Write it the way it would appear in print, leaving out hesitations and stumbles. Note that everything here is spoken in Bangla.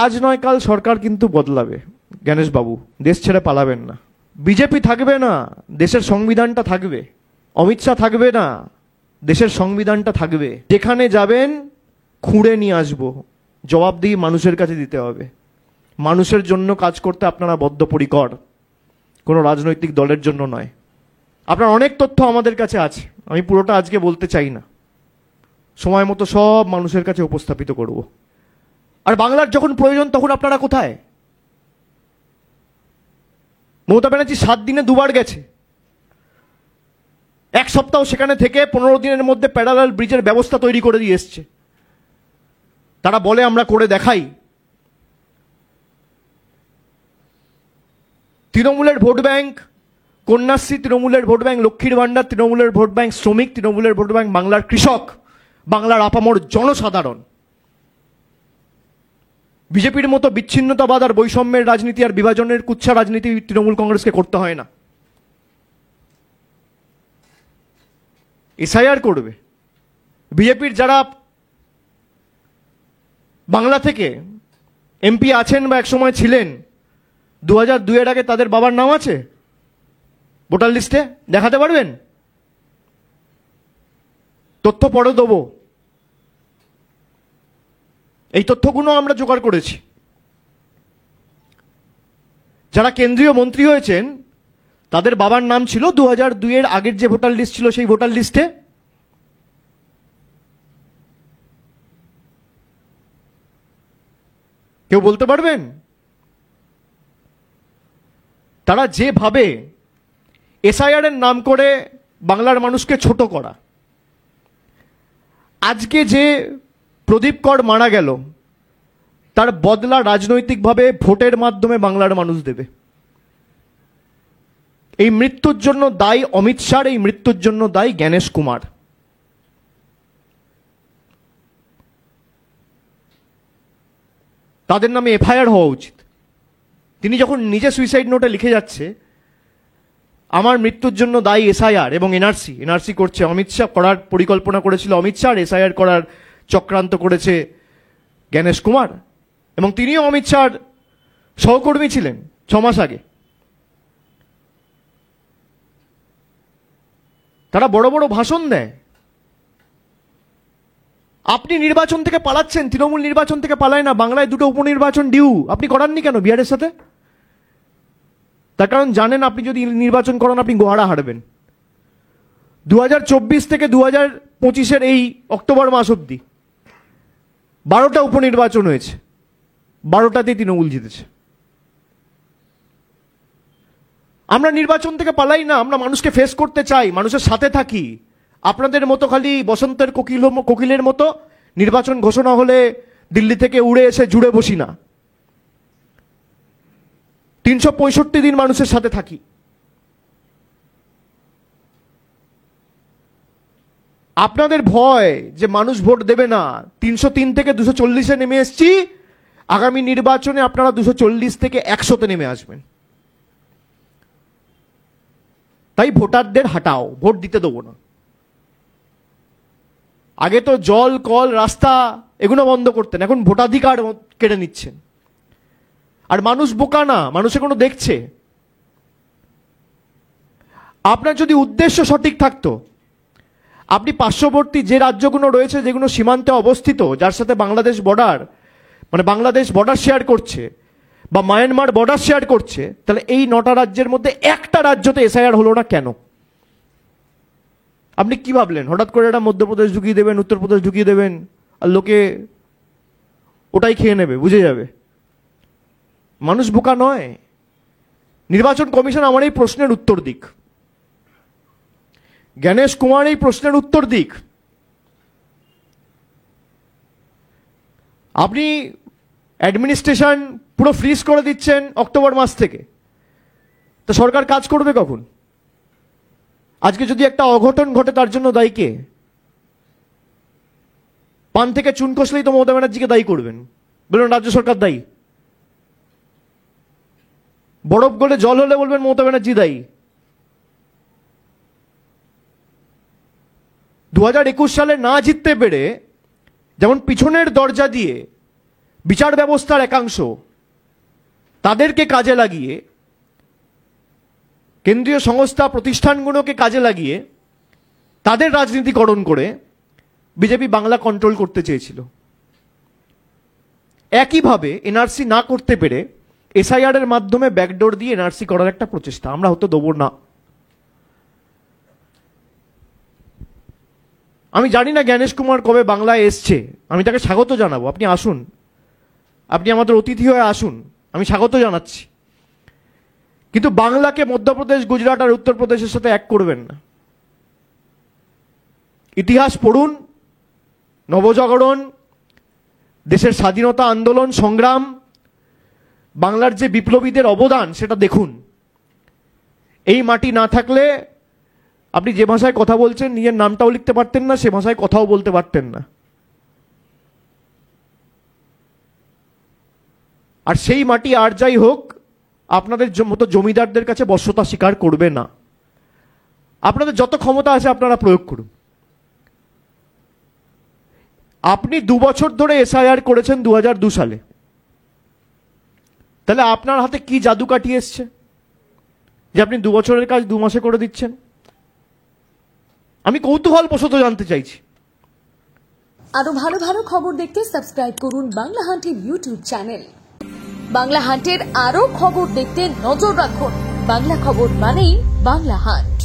আজ নয় কাল সরকার কিন্তু বদলাবে গণেশ বাবু, দেশ ছেড়ে পালাবেন না। বিজেপি থাকবে না, দেশের সংবিধানটা থাকবে। অমিত শাহ থাকবে না, দেশের সংবিধানটা থাকবে। যেখানে যাবেন খুঁড়ে নিয়ে আসবো, জবাবদিহি মানুষের কাছে দিতে হবে। মানুষের জন্য কাজ করতে আপনারা বদ্ধপরিকর, কোনো রাজনৈতিক দলের জন্য নয়। আপনার অনেক তথ্য আমাদের কাছে আছে, আমি পুরোটা আজকে বলতে চাই না, সময় মতো সব মানুষের কাছে উপস্থাপিত করব। আর বাংলার যখন প্রয়োজন তখন আপনারা কোথায়? মমতা ব্যানার্জি 7 দিনে 2বার গেছে, 1 সপ্তাহ সেখানে থেকে 15 দিনের মধ্যে প্যারালাল ব্রিজের ব্যবস্থা তৈরি করে দিয়ে এসছে। তারা বলে আমরা করে দেখাই। তৃণমূলের ভোট ব্যাংক কন্যাশ্রী, তৃণমূলের ভোট ব্যাংক লক্ষ্মীর ভাণ্ডার, তৃণমূলের ভোট ব্যাংক শ্রমিক, তৃণমূলের ভোট ব্যাংক বাংলার কৃষক, বাংলার আপামর জনসাধারণ। বিজেপির মতো বিচ্ছিন্নতাবাদ আর বৈষম্যের রাজনীতি আর বিভাজনের কুৎসা রাজনীতি তৃণমূল কংগ্রেসকে করতে হয় না। এসআইআর করবে। বিজেপির যারা বাংলা থেকে এমপি আছেন বা একসময় ছিলেন, 2002 এর আগে তাদের বাবার নাম আছে ভোটার লিস্টে? দেখাতে পারবেন? তথ্য পরে দেবো, এই তথ্যগুলো আমরা জোগাড় করেছি। যারা কেন্দ্রীয় মন্ত্রী হয়েছেন তাদের বাবার নাম ছিল 2002 এর আগের যে ভোটার লিস্ট ছিল সেই ভোটার লিস্টে। কেউ বলতে পারবেন? তারা যেভাবে এসআইআর এর নাম করে বাংলার মানুষকে ছোট করা, আজকে যে প্রদীপ কর মারা গেল তার বদলা রাজনৈতিকভাবে ভোটের মাধ্যমে বাংলার মানুষ দেবে। এই মৃত্যুর জন্য দায়ী অমিত শাহ, এই মৃত্যুর জন্য দায়ী জ্ঞানেশ কুমার। তাদের নামে এফআইআর হওয়া উচিত। তিনি যখন নিজে সুইসাইড নোটে লিখে যাচ্ছে আমার মৃত্যুর জন্য দায়ী এসআইআর এবং এনআরসি করছে অমিত শাহ, করার পরিকল্পনা করেছিল অমিত শাহ, এসআইআর করার চক্রান্ত করেছে জ্ঞানেশ কুমার, এবং তিনিও অমিত শাহর সহকর্মী ছিলেন 6 মাস আগে। তারা বড় বড় ভাষণ দেয়। আপনি নির্বাচন থেকে পালাচ্ছেন, তৃণমূল নির্বাচন থেকে পালায় না। বাংলায় 2টো উপনির্বাচন ডিউ, আপনি করাননি কেন বিহারের সাথে? তার কারণ জানেন আপনি যদি নির্বাচন করান আপনি গোহারা হারবেন। 2024 থেকে 2025 এই অক্টোবর মাস অব্দি 12টা উপনির্বাচন হয়েছে, 12টাতেই তৃণমূল জিতেছে। আমরা নির্বাচন থেকে পালাই না, আমরা মানুষকে ফেস করতে চাই, মানুষের সাথে থাকি। আপনাদের মতো খালি বসন্তের কোকিলের মতো নির্বাচন ঘোষণা হলে দিল্লি থেকে উড়ে এসে জুড়ে বসি না। 365 দিন মানুষের সাথে থাকি। আপনাদের ভয় যে মানুষ ভোট দেবে না, 303 থেকে 240-এ নেমে এসছি। আগামী নির্বাচনে আপনারা 240 থেকে 100-তে নেমে আসবেন। তাই ভোটারদের হাঁটাও, ভোট দিতে দেবো না। আগে তো জল, কল, রাস্তা এগুলো বন্ধ করতেন, এখন ভোটাধিকার কেড়ে নিচ্ছেন। আর মানুষ বোকা না, মানুষ এখনো দেখছে। আপনার যদি উদ্দেশ্য সঠিক থাকতো, আপনি পার্শ্ববর্তী যে রাজ্যগুলো রয়েছে, যেগুলো সীমান্তে অবস্থিত, যার সাথে বাংলাদেশ বর্ডার, মানে বাংলাদেশ বর্ডার শেয়ার করছে বা মায়ানমার বর্ডার শেয়ার করছে, তাহলে এই 9টা রাজ্যের মধ্যে একটা রাজ্যতে এসআইআর হলো না কেন? আপনি কি ভাবলেন হঠাৎ করে এটা মধ্যপ্রদেশ ঢুকিয়ে দেবেন, উত্তরপ্রদেশ ঢুকিয়ে দেবেন আর লোকে ওটাই খেয়ে নেবে, বুঝে যাবে? মানুষ বোকা নয়। নির্বাচন কমিশন আমার এই প্রশ্নের উত্তর দিক, জ্ঞানেশ কুমার এই প্রশ্নের উত্তর দিক। আপনি অ্যাডমিনিস্ট্রেশন পুরো ফ্রিজ করে দিচ্ছেন অক্টোবর মাস থেকে, তো সরকার কাজ করবে কখন? আজকে যদি একটা অঘটন ঘটে তার জন্য দায়ী কে? পান থেকে চুন কষলেই তো মমতা ব্যানার্জিকে দায়ী করবেন, বলবেন রাজ্য সরকার দায়ী। বরফ গলে জল হলে বলবেন মমতা ব্যানার্জি দায়ী। 2021 সালে না জিততে পেরে যেমন পিছনের দরজা দিয়ে বিচার ব্যবস্থার একাংশ তাদেরকে কাজে লাগিয়ে, কেন্দ্রীয় সংস্থা প্রতিষ্ঠানগুলোকে কাজে লাগিয়ে তাদের রাজনীতিকরণ করে বিজেপি বাংলা কন্ট্রোল করতে চেয়েছিল। একইভাবে এনআরসি না করতে পেরে এসআইআর এর মাধ্যমে ব্যাকডোর দিয়ে এনআরসি করার একটা প্রচেষ্টা আমরা হতে দেবো না। আমি জানি না জ্ঞানেশ কুমার কবে বাংলায় এসছে, আমি তাকে স্বাগত জানাবো। আপনি আসুন, আপনি আমাদের অতিথি হয়ে আসুন, আমি স্বাগত জানাচ্ছি। কিন্তু বাংলাকে মধ্যপ্রদেশ, গুজরাট আর উত্তরপ্রদেশের সাথে এক করবেন না। ইতিহাস পড়ুন, নবজাগরণ, দেশের স্বাধীনতা আন্দোলন সংগ্রাম, বাংলার যে বিপ্লবীদের অবদান সেটা দেখুন। এই মাটি না থাকলে আপনি যে ভাষায় কথা বলছেন নিজের নামটাও লিখতে পারতেন না, সে ভাষায় কথাও বলতে পারতেন না। আর সেই মাটি আর যাই হোক আপনাদের মতো জমিদারদের কাছে বশ্যতা স্বীকার করবে না। আপনাদের যত ক্ষমতা আছে আপনারা প্রয়োগ করুন। আপনি 2 বছর ধরে এসআইআর করেছেন 2002 সালে, তাহলে আপনার হাতে কি জাদু কাটিয়ে এসছে যে আপনি 2 বছরের কাজ 2 মাসে করে দিচ্ছেন? আমি কৌতূহলবশত জানতে চাইছি। আরো ভালো ভালো খবর দেখতে সাবস্ক্রাইব করুন বাংলা হান্টের ইউটিউব চ্যানেল। বাংলা হান্টের আরো খবর দেখতে নজর রাখুন। বাংলা খবর মানেই বাংলা হান্ট।